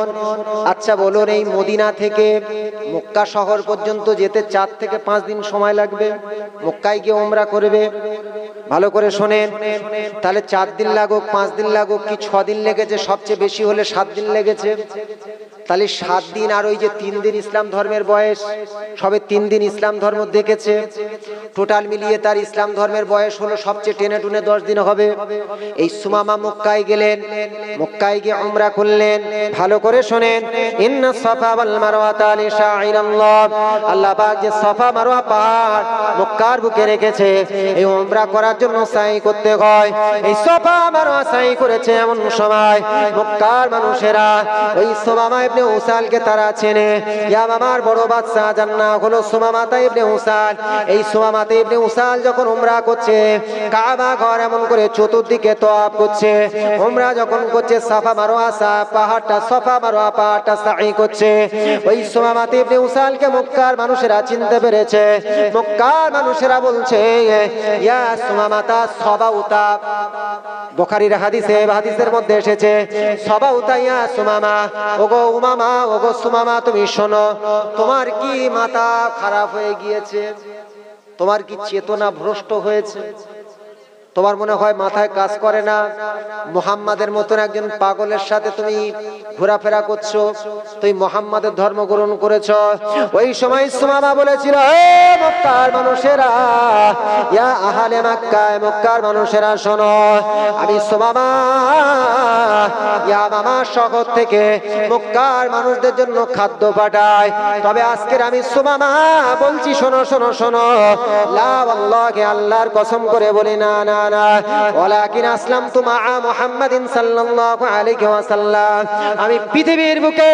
শুনুন। আচ্ছা বলুন, এই মদিনা থেকে মক্কা শহর পর্যন্ত যেতে 4 থেকে 5 দিন সময় লাগবে। মক্কায় গিয়ে উমরা করবে, ভালো করে শোনেন। তাহলে 4 দিন লাগুক, 5 দিন লাগুক কি 6 দিন লেগেছে, সবচেয়ে বেশি হলে 7 দিন লেগেছে। তাহলে 7 দিন আর ওই যে 3 দিন ইসলাম ধর্মের বয়স, সবে 3 দিন ইসলাম ধর্ম দেখেছে। টোটাল মিলিয়ে তার ইসলাম ধর্মের বয়স হলো সবচেয়ে টেনে টুনে 10 দিন হবে। এই সুমামা মক্কায় গেলেন, মক্কায় গিয়ে উমরা করলেন। ভালো করে শোনেন, ইন্না সাফা ওয়াল মারওয়াতা লিশাইরিল্লাহ, আল্লাহ পাক যে সাফা মারওয়া পাহাড় মক্কার বুকে রেখেছে, এই উমরা করার জন্য সাই করতে হয়। এই সাফা মারওয়া সাই করেছে এমন সময় মক্কার মানুষেরা ওই সুমামা ইবনে উসালকে তারা চেনে। ইয়া আমার বড় বাদশা জান্না হলো সুমামা ইবনে উসাল। এই সুমামা ইবনে উসাল যখন উমরা করছে, কাবা ঘর এমন করে চতুর্দিকে তওয়াফ করছে। উমরা যখন করছে, সাফা মারওয়া পাহাড়টা, সাফা মারওয়া পাহাড়টা সাই করছে। ওই সুমামা ইবনে উসালকে মক্কার মানুষেরা চিনতে পেরেছে। মক্কার মানুষেরা বলছে, ইয়া সুমামাতা সবাউতা, বুখারীর হাদিসে, হাদিসের মধ্যে এসেছে, সবাউতা ইয়া সুমামা, ওগো উমামা, ওগো সুমামা, তুমি শোনো, তোমার কি মাথা খারাপ হয়ে গিয়েছে? তোমার কি চেতনা ভ্রষ্ট হয়েছে? তোমার মনে হয় মাথায় কাজ করে না? মুহাম্মাদের মতন একজন পাগলের সাথে তুমি ঘোরাফেরা করছো, তুমি মুহাম্মাদের ধর্ম গ্রহণ করেছো। ওই সময় সুমামা বলেছিল, হে মক্কার মানুষেরা, ইয়া আহলে মক্কা, মক্কার মানুষেরা শোনো, আমি সুমামা ইয়ামামা শহর থেকে মক্কার মানুষদের জন্য খাদ্য পাঠাই। তবে আজকের আমি সুমামা বলছি, শোনো শোনো শোনো, লা ওয়াল্লাহি, আল্লাহর কসম করে বলি, না না না, ওয়ালাকিন আসলামতু মা মুহাম্মাদিন সাল্লাল্লাহু আলাইহি ওয়াসাল্লাম, আমি পৃথিবীর বুকে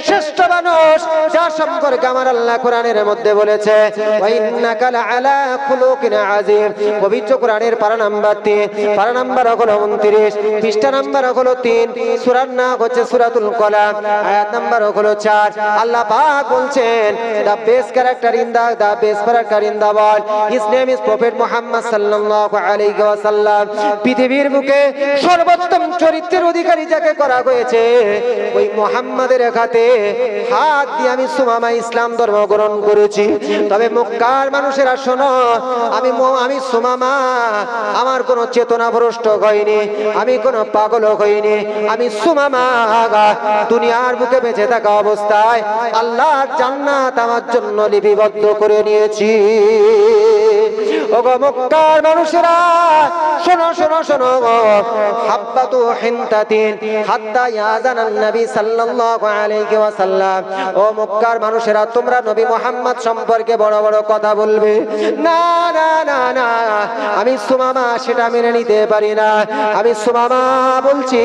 শ্রেষ্ঠ মানুষ যার সম্পর্কে আমার আল্লাহ কোরআনের মধ্যে বলেছে, ওয়া ইন্নাকা লাআলা খুলুকিন আযীম। পবিত্র কোরআনের পারা নাম্বার 3, পারা নাম্বার হলো 29, পৃষ্ঠা নাম্বার হলো 3, সূরার নাম হচ্ছে সূরাতুল কলাম, আয়াত নাম্বার হলো 4। আল্লাহ পাক বলছেন, the best character in the best character in the world, his name is Prophet Muhammad sallallahu alayhi wa sallam। পৃথিবীর বুকে সর্বোত্তম চরিত্রের অধিকারী যাকে করা হয়েছে, ওই মুহাম্মাদের হাতে হাত দিয়ে আমি সুমামা ইসলাম ধর্ম গ্রহণ করেছি। তবে মক্কার মানুষেরা শোনো, আমি সুমামা, আমার কোনো চেতনা ভ্রষ্ট হয়নি, আমি কোনো পাগল হইনি। আমি সুমামা দুনিয়ার বুকে বেঁচে থাকা অবস্থায় আল্লাহর জান্নাত আমার জন্য লিপিবদ্ধ করে নিয়েছি। ওগো মক্কার মানুষেরা শোনো শোনো শোনো, হাব্বাতু হিনতাতিন হাত্তা ইয়াজানান নবী সাল্লাল্লাহু আলাইহি ওয়াসাল্লাম। ও মক্কার মানুষেরা, তোমরা নবী মুহাম্মদ সম্পর্কে বড় বড় কথা বলবে, না না না না, আমি সুমামা সেটা মেনে নিতে পারি না। আমি সুমামা বলছি,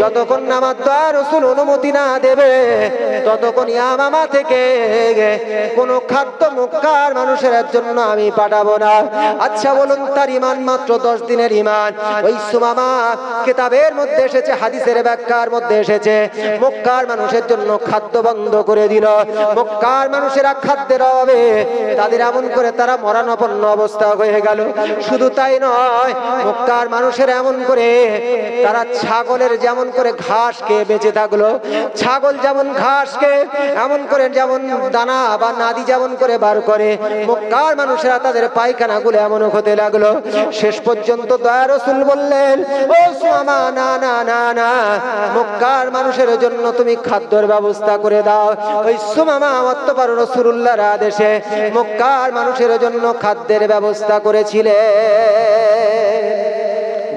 যতক্ষণ আমার দয়া রাসূল অনুমতি না দেবে, ততক্ষণ ইয়ামামা থেকে কোনো খাদ্য মক্কার মানুষের জন্য আমি পাঠাবো না। আচ্ছা বলুন, তার ঈমান মাত্র 10 দিনের ঈমান। ওই সুমামা কিতাবের মধ্যে এসেছে, হাদিসের ব্যাখ্যার মধ্যে এসেছে, মক্কার মানুষের জন্য খাদ্য বন্ধ করে দিল। মক্কার মানুষেরা খাদ্যের অভাবে তাদের এমন করে তারা মরণাপন্ন অবস্থা হয়ে গেল। শুধু তাই নয়, মক্কার মানুষেরা এমন করে তারা ছাগলের যেমন করে ঘাস খেয়ে বেঁচে থাকলো, ছাগল যেমন ঘাস খেয়ে এমন করে যেমন দানা বা নাদি যেমন করে বার করে, মক্কার মানুষেরা তাদের পায়খানা গুলো এমন হতে লাগলো। শেষ পর্যন্ত দয়া রাসূল বললেন, ও সুমামা, না না না না, মক্কার মানুষের জন্য তুমি খাদ্যের ব্যবস্থা করে দাও। ওই সুমামা অতঃপর রাসূলুল্লাহর আদেশে মক্কার মানুষের জন্য খাদ্যের ব্যবস্থা করেছিলেন।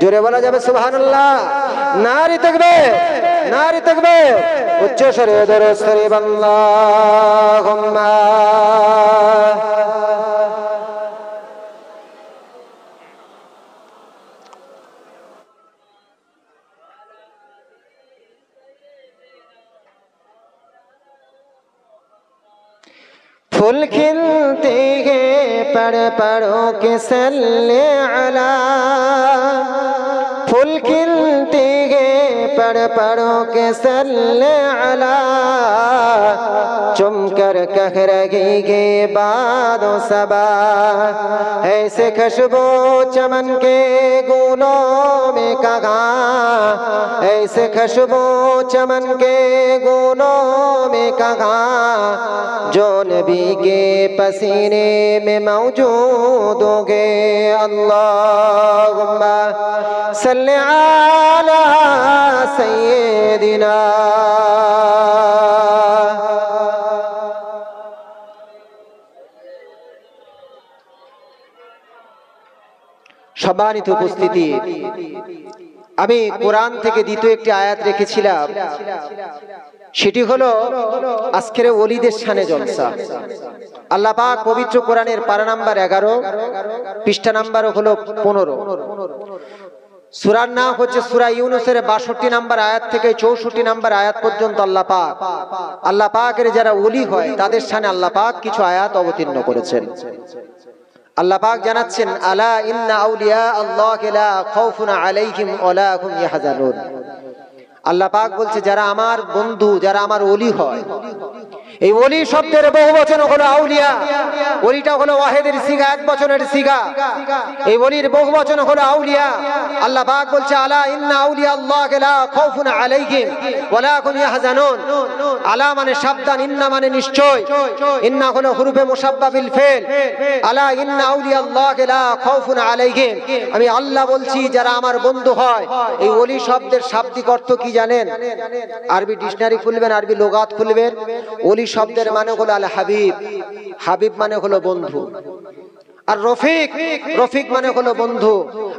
জোরে বলা যাবে সুবহানাল্লাহ, নারী তাকবীর, নারী তাকবীর, উচ্চ স্বরে দরুদ শরীফ, আল্লাহুম্মা फूल खिलते हैं पड़ों के सल्ले अला, फूल खिलते हैं पढ़ो के सल्ले अला चुम कर कह रही के बादो सबा ऐसे खुशबू चमन के गुलों में कहाँ ऐसे खुशबू चमन के गुलों में कहाँ जो नबी के पसीने में मौजूद होंगे अल्लाहुम्मा सल्ले अला सय्यिदिना সম্মানিত উপস্থিতি আমি কোরআন থেকে দ্বিতীয় একটি আয়াত রেখেছিলাম সেটি হলো আজকের ওলিদের শানে জলসা আল্লাহ পাক পবিত্র কোরআনের পারা নাম্বার 11 পৃষ্ঠা নাম্বার হলো 15 সূরার নাম হচ্ছে সূরা ইউনূসের 62 নাম্বার আয়াত থেকে 64 নাম্বার আয়াত পর্যন্ত আল্লাহ পাকের যারা ওলি হয় তাদের শানে আল্লাহ পাক কিছু আয়াত অবতীর্ণ করেছেন আল্লাহ পাক জানাচ্ছেন আলা ইন্না আউলিয়া আল্লাহি লা খাউফুন আলাইহিম ওয়া লা হুম ইয়াহজানুন আল্লাহ পাক বলছে যারা আমার বন্ধু যারা আমার ওলি হয় এই ওলি শব্দের বহুবচন হলো আউলিয়া ওলিটা হলো ওয়াহিদের সিগা এক বচনের সিগা এই ওলির বহুবচন হলো আউলিয়া আল্লাহ পাক বলছে আলা ইন্না আউলিয়া আল্লাহি লা খাউফুন আলাইহিম ওয়া লা হুম ইয়াহজানুন আলা মানে সাবধান ইন্না মানে নিশ্চয় ইন্না হলো হুরুফে মুশাব্বা বিল ফেল আলা ইন্না আউলিয়া আল্লাহি লা খাউফুন আলাইহিম আমি আল্লাহ বলছি যারা আমার বন্ধু হয় এই ওলি শব্দের শাব্দিক অর্থ কি জানেন আরবি ডিকশনারি খুলবেন আরবি লুগাত খুলবেন ওলি শব্দের মানে হলো আল হাবিব হাবিব মানে হলো বন্ধু আর রফিক মানে হলো বন্ধু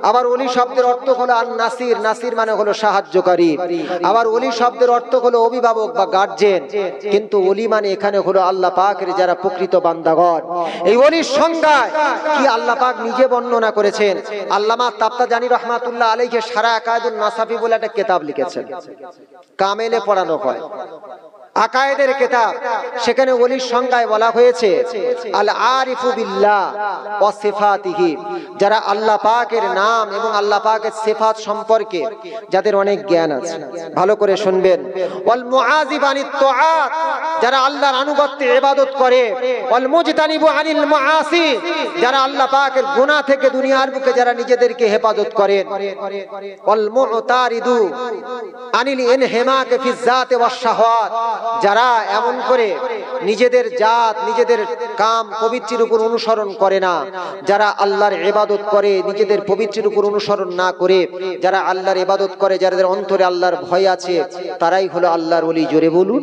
আবার ওলি শব্দের অর্থ হলো আন নাসির নাসির মানে হলো সাহায্যকারী আবার ওলি শব্দের অর্থ হলো অভিভাবক বা গার্জিয়ান কিন্তু ওলি মানে এখানে হলো আল্লাহ পাকের যারা প্রকৃত বান্দাগণ এই ওলির সংজ্ঞায় কি আল্লাহ পাক নিজে বর্ণনা করেছেন আল্লামা তাবতাজানি রাহমাতুল্লাহ আলাইহি সারা আকায়েদুন নাসাফি বলে একটা কিতাব লিখেছেন কামেলে পড়ানো হয় আকায়েদের কিতাব সেখানে ওলির সংজ্ঞায় বলা হয়েছে আল আরিফু বিল্লাহ ওয়া সিফাতিহি যারা আল্লাহ পাকের নাম এবং আল্লাহ পাকের সিফাত সম্পর্কে যাদের অনেক জ্ঞান আছে ভালো করে শুনবেন ওয়াল মুআযিব আনিত তুআত যারা আল্লাহর আনুগত্যে ইবাদত করে ওয়াল মুজতানিবু আনিল মাআসি যারা আল্লাহ পাকের গুনাহ থেকে দুনিয়ার বুকে যারা নিজেদেরকে হেফাজত করেন ওয়াল মুতারিদু আনিল ইনহিমাক ফি যাত ওয়াস শাহওয়াত যারা এমন করে নিজেদের জাত নিজেদের কাম পবিত্রের উপর অনুসরণ করে না যারা আল্লাহর ইবাদত করে নিজেদের পবিত্রের উপর অনুসরণ না করে যারা আল্লাহর ইবাদত করে যাদের অন্তরে আল্লাহর ভয় আছে তারাই হলো আল্লাহর ওলি জোরে বলুন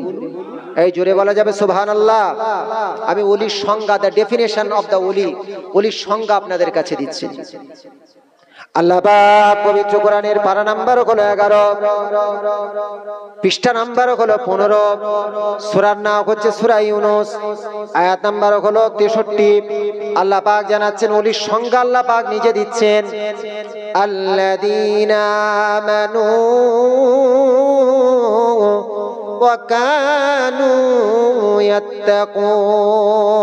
এই জোরে বলা যাবে সুবহানাল্লাহ আমি ওলির সংজ্ঞা দা ডেফিনেশন অফ দা ওলির সংজ্ঞা আপনাদের কাছে দিচ্ছি আল্লাহ পাক পবিত্র কোরআনের পারা নাম্বার হলো 11 পৃষ্ঠা নাম্বার হলো 15 সূরার নাম হচ্ছে সূরা ইউনূস আয়াত নাম্বার হলো 63 আল্লাহ পাক জানাচ্ছেন ওলির সংজ্ঞা আল্লাহ পাক নিজে দিচ্ছেন আল্লাযীনা আমানু ওয়া কানু ইয়াত্তাকুন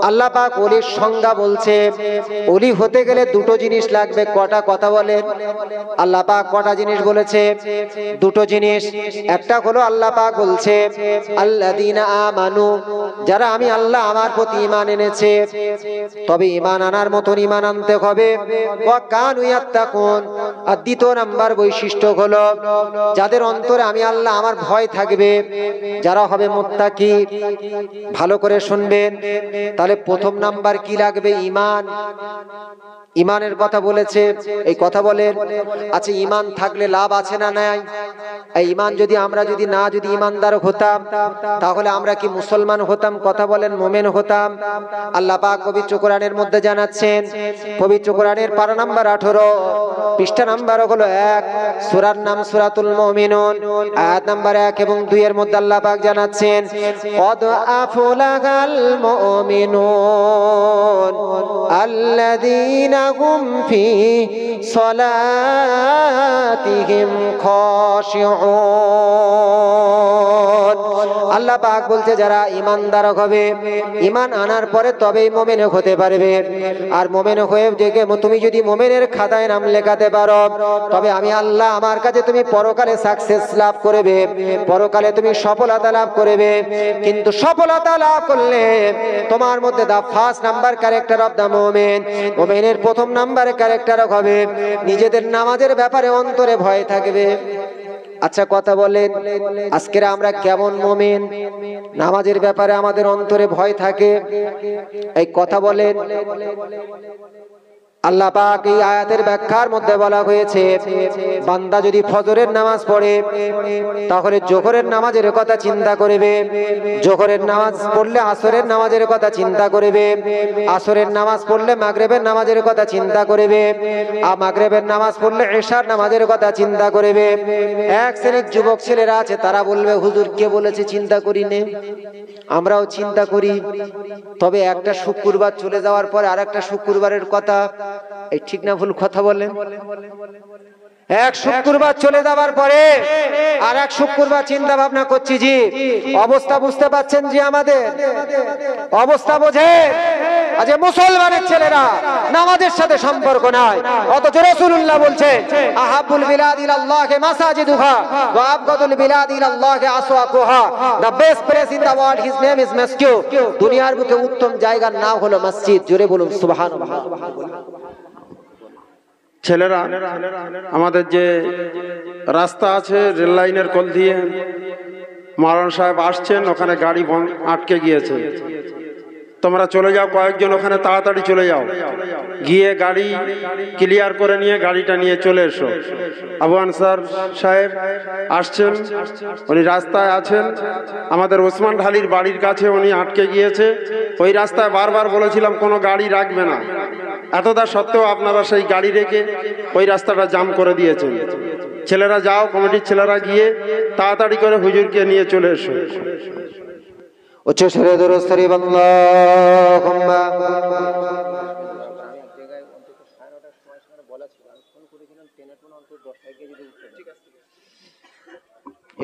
আল্লাহ পাক ওলির সংজ্ঞা বলছে ওলি হতে গেলে দুটো জিনিস লাগবে কটা কথা বলেন আল্লাহ পাক কটা জিনিস বলেছে দুটো জিনিস একটা হলো আল্লাহ পাক বলছে আল্লাযীনা আমানু যারা আমি আল্লাহ আমার প্রতি ঈমান এনেছে তবে ঈমান আনার মতন ঈমান আনতে হবে ওয়া কানু ইয়াত্তাকুন আর দ্বিতীয় নাম্বার বৈশিষ্ট্য হলো যাদের অন্তরে আমি আল্লাহ আমার ভয় থাকবে যারা হবে মুত্তাকি ভালো করে শুনবেন তাহলে প্রথম নাম্বার কি লাগবে ঈমান ঈমানের কথা বলেছে এই কথা বলেন আচ্ছা ঈমান থাকলে লাভ আছে না নাই এই ঈমান যদি আমরা যদি ঈমানদার হতাম তাহলে আমরা কি মুসলমান হতাম কথা বলেন মুমিন হতাম আল্লাহ পাক পবিত্র কোরআনের মধ্যে জানাচ্ছেন পবিত্র কোরআনের পারা নাম্বার 18 পৃষ্ঠা নাম্বার হলো 1 সূরার নাম সূরাতুল মুমিনুন আয়াত নাম্বার 1 এবং 2 এর মধ্যে আল্লাহ পাক জানাচ্ছেন কদ আফলাগাল মুমিনুন আল্লাযীনা হুম ফি সলাতিহিম খাশিউন আল্লাহ পাক বলছে যারা ইমানদার হবে, ইমান আনার পরে তবেই মুমিন হতে পারবে। আর মুমিন হয়ে দেখে তুমি যদি মুমিনের খাতায় নাম লেখাতে পারো, তবে আমি আল্লাহ আমার কাছে তুমি পরকালে সাকসেস লাভ করবে, পরকালে তুমি সফলতা লাভ করবে। কিন্তু সফলতা লাভ করলে তোমার মধ্যে the first number character of the মুমিন, মুমিনের প্রথম নাম্বার ক্যারেক্টার হবে নিজেদের নামাজের ব্যাপারে অন্তরে ভয় থাকবে। আচ্ছা কথা বলেন, আজকের আমরা কেমন মুমিন? নামাজের ব্যাপারে আমাদের অন্তরে ভয় থাকে, এই কথা বলেন। আল্লাহ পাক এই আয়াতের ব্যাখ্যার মধ্যে বলা হয়েছে, বান্দা যদি ফজরের নামাজ পড়ে তাহলে জোহরের নামাজের কথা চিন্তা করবে, জোহরের নামাজ পড়লে আসরের নামাজের কথা চিন্তা করবে, আসরের নামাজ পড়লে মাগরিবের নামাজের কথা চিন্তা করবে, আর মাগরিবের নামাজ পড়লে এশার নামাজের কথা চিন্তা করবে। এক শ্রেণীর যুবক ছেলেরা আছে, তারা বলবে হুজুর কে বলেছে চিন্তা করি নে? আমরাও চিন্তা করি, তবে একটা শুক্রবার চলে যাওয়ার পরে আর একটা শুক্রবারের কথা, এই ঠিক না ভুল কথা বলেন? এক শুক্রবার চলে যাবার পরে আর এক শুক্রবার চিন্তা ভাবনা করছি। জি অবস্থা বুঝতে পাচ্ছেন? জি আমাদের অবস্থা বোঝে। আজ মুসলমানের ছেলেরা নামাজের সাথে সম্পর্ক নাই, অথচ রাসূলুল্লাহ বলছেন আহাবুল বিলাদ ইলাল্লাহি মাসাজিদুহা ওয়া আবগাদুল বিলাদ ইলাল্লাহি আসওয়াকুহা, the best place in the world his name is মসজিদ। দুনিয়ার বুকে উত্তম জায়গার নাম হলো মসজিদ। জোরে বলুন সুবহানাল্লাহ। ছেলেরা, আমাদের যে রাস্তা আছে রেল লাইনের কোল দিয়ে, মাওলানা সাহেব আসছেন, ওখানে গাড়ি আটকে গিয়েছে। তোমরা চলে যাও, কয়েকজন ওখানে তাড়াতাড়ি চলে যাও, গিয়ে গাড়ি ক্লিয়ার করে নিয়ে গাড়িটা নিয়ে চলে এসো। আবু আনসার সাহেব আসছেন, উনি রাস্তায় আছেন, আমাদের ওসমান ঢালির বাড়ির কাছে উনি আটকে গিয়েছে। ওই রাস্তায় বারবার বলেছিলাম কোনো গাড়ি রাখবে না, এতটা সত্ত্বেও আপনারা সেই গাড়ি রেখে ওই রাস্তাটা জাম করে দিয়েছেন। ছেলেরা যাও, কমিটির ছেলেরা গিয়ে তাড়াতাড়ি করে হুজুরকে নিয়ে চলে এসো। উচ্চ স্বরে দুরূদ শরীফ আল্লাহুম্মা।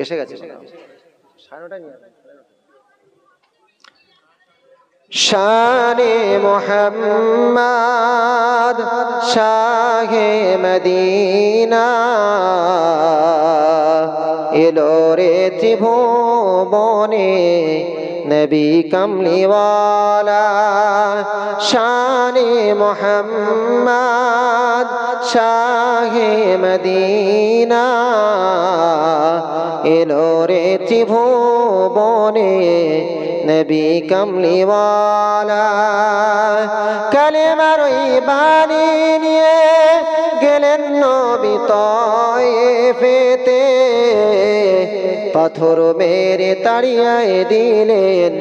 এসে গেছে শানে মুহাম্মদ শাহে মদিনা এলো রে ত্রিভুবনে নবী কমলিওয়ালা। শানে মুহাম্মদ শাহে মদিনা এলো রে ত্রিভুবনে নবী কমলিওয়ালা। কালেমার ওই বাণী নিয়ে গেলেন নবী তায়েফেতে, পাথর মেরে তাড়িয়ে দিলেন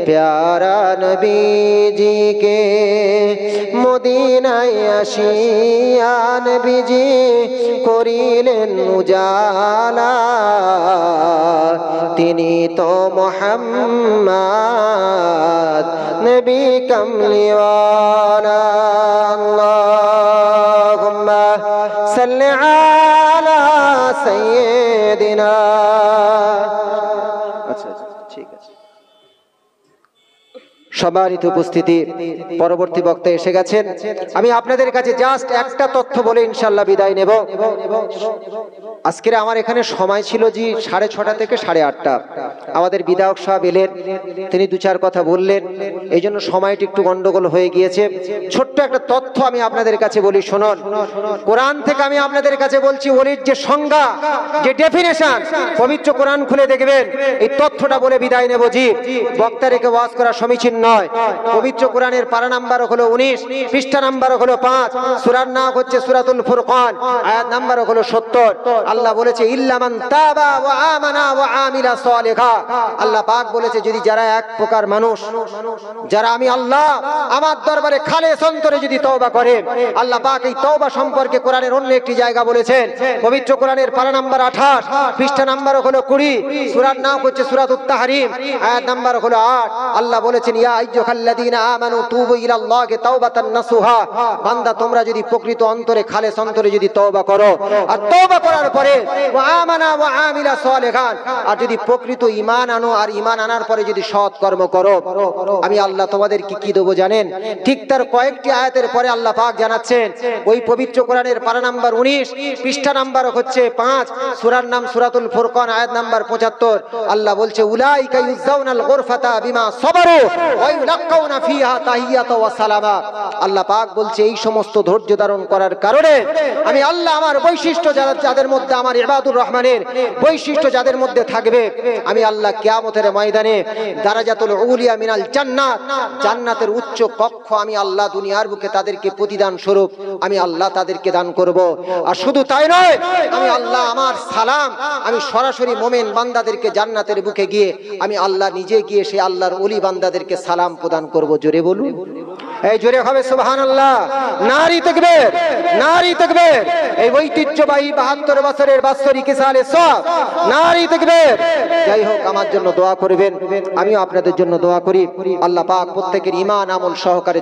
প্যারা নবীজিকে। মদিনায় আসিয়া নবীজি করিলেন উজালা, তিনি তো মুহাম্মদ নবী কমলিওয়ালা। আল্লাহুম্মা সাল্লি আলা সাইয়্যিদিনা। আচ্ছা ঠিক আছে, সম্মানিত উপস্থিতি, পরবর্তী বক্তা এসে গেছেন। আমি আপনাদের কাছে জাস্ট একটা তথ্য বলে ইনশাআল্লাহ বিদায় নেব। আজকের আমার এখানে সময় ছিল জি 6:30 থেকে 8:30। আমাদের বিধায়ক সাহেব এলেন, তিনি দু চার কথা বললেন, এই জন্য সময়টি একটু গন্ডগোল হয়ে গিয়েছে। ছোট্ট একটা তথ্য আমি আপনাদের কাছে বলি, শুনুন। কোরআন থেকে আমি আপনাদের কাছে বলছি, ওলির যে সংজ্ঞা, যে ডেফিনেশন, পবিত্র কোরআন খুলে দেখবেন। এই তথ্যটা বলে বিদায় নেব। জি বক্তা রেখে ওয়াজ করা সমীচীন নয়। পবিত্র কোরআনের পারা নাম্বার হলো 19, পৃষ্ঠা নাম্বার হলো 5, সূরার নাম হচ্ছে সূরাতুল ফুরকান, আয়াত নাম্বার হলো 70। আল্লাহ বলেছে ইল্লা মান তাবা ওয়া আমানা ওয়া আমিলা সালিহা। আল্লাহ পাক বলেছে যদি যারা এক প্রকার মানুষ, যারা আমি আল্লাহ আমার দরবারে খালেস অন্তরে যদি তওবা করে, আল্লাহ পাক এই তওবা সম্পর্কে কোরআনের অন্য একটি জায়গা বলেছেন। পবিত্র কোরআনের পারা নাম্বার 28, পৃষ্ঠা নাম্বার হলো 20, সূরার নাম হচ্ছে সূরাতুত তাহরিম, আয়াত নাম্বার হলো 8। আল্লাহ বলেছেন ইয়া আইয়ুহাল্লাযীনা আমানু তুবু ইলাল্লাহি তাওবাতান নাসুহা। বান্দা তোমরা যদি প্রকৃত অন্তরে খালেস অন্তরে যদি তওবা করো, আর তওবা করার করে ওয়া আমানা ওয়া আমিলা সালিহান, আর যদি প্রকৃত ঈমান আনো আর ঈমান আনার পরে যদি সৎ কর্ম করো, আমি আল্লাহ তোমাদেরকে কি দেবো জানেন? ঠিক তার কয়েকটি আয়াতের পরে আল্লাহ পাক জানাচ্ছেন, ওই পবিত্র কোরআনের পারা নাম্বার 19 পৃষ্ঠা নাম্বার হচ্ছে 5, সূরার নাম সূরাতুল ফুরকান, আয়াত নাম্বার 75। আল্লাহ বলছে উলাইকা ইউজাউনাল গুরফাতা বিমা সাবারু ওয়া ইউলাক্কাউনা ফিহা তাহিয়াতা ওয়া সালামা। আল্লাহ পাক বলছে এই সমস্ত ধৈর্য ধারণ করার কারণে আমি আল্লাহ আমার বৈশিষ্ট্য যাদের মধ্যে, আমার ইবাদুর রহমানের বৈশিষ্ট্য যাদের মধ্যে থাকবে, আমি আল্লাহ কিয়ামতের ময়দানে দারাজাতুল উলিয়া মিনাল জান্নাত, জান্নাতের উচ্চ কক্ষ আমি আল্লাহ দুনিয়ার বুকে তাদেরকে প্রতিদান স্বরূপ আমি আল্লাহ তাদেরকে দান করব। আর শুধু তাই নয়, আমি আল্লাহ আমার সালাম আমি সরাসরি মুমিন বান্দাদেরকে জান্নাতের বুকে গিয়ে আমি আল্লাহ নিজে গিয়ে সেই আল্লাহর ওলি বান্দাদেরকে সালাম প্রদান করব। জোরে বলুন, এই জোরে হবে সুবহানাল্লাহ। নারী তাকবীর, নারী তাকবীর। এই ঐতিহ্যবাহী 72 বছরের বাৎসরিক সালে সব নারী তাকবীর। যাই হোক, আমার জন্য দোয়া করবেন, আমিও আপনাদের জন্য দোয়া করি। আল্লাহ পাক প্রত্যেকের ঈমান আমল সহকারে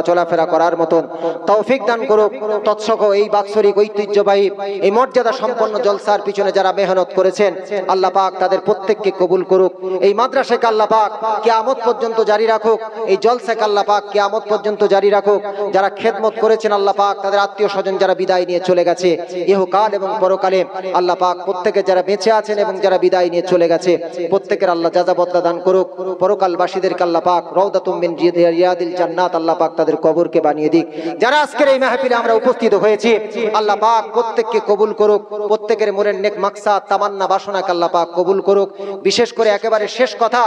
চলাফেরা করার মতন তৌফিক দান করুক। তৎসহ এই বাৎসরিক ঐতিহ্যবাহী এই মর্যাদা সম্পন্ন জলসার পিছনে যারা মেহনত করেছেন, আল্লাহ পাক তাদের প্রত্যেককে কবুল করুক। এই মাদ্রাসাকে আল্লাহ পাক কিয়ামত পর্যন্ত জারি রাখুক, এই জলসাকে আল্লাহ পাক কিয়ামত পর্যন্ত জারি রাখুক। যারা খেদমত করেছেন আল্লাহ পাক তাদের আত্মীয় স্বজন যারা বিদায় নিয়ে চলে গেছে ইহকাল এবং পরকালে, আল্লাহ পাক প্রত্যেকে যারা বেঁচে আছেন এবং যারা বিদায় নিয়ে চলে গেছে প্রত্যেকের আল্লাহ জাযা বদলা দান করুক। পরকালবাসীদেরকে আল্লাহ পাক রাউদাতুম মিন রিয়াদিল জান্নাত আল্লাহ পাক তাদের কবরকে বানিয়ে দিক। যারা আজকের এই মাহফিলে আমরা উপস্থিত হয়েছি আল্লাহ পাক প্রত্যেককে কবুল করুক। প্রত্যেকের মনের নেক মাকসাদ তামান্না বাসনাকে আল্লাহ পাক কবুল করুক। বিশেষ করে একেবারে শেষ কথা,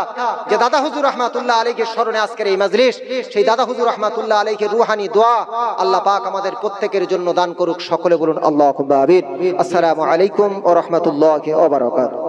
যে দাদা হুজুর রাহমাতুল্লাহ আলাইহির স্মরণে আজকের এই মাজলিস, সেই দাদা হুজুর রাহমাতুল্লাহ আলাইহির রূহানি দোয়া আল্লাহ পাক আমাদের প্রত্যেকের জন্য দান করুক। সকলে বলুন আল্লাহুম্মা আমিন। আসসালামু আলাইকুম ওয়া রাহমাতুল্লাহি ওয়া বারাকাতুহু।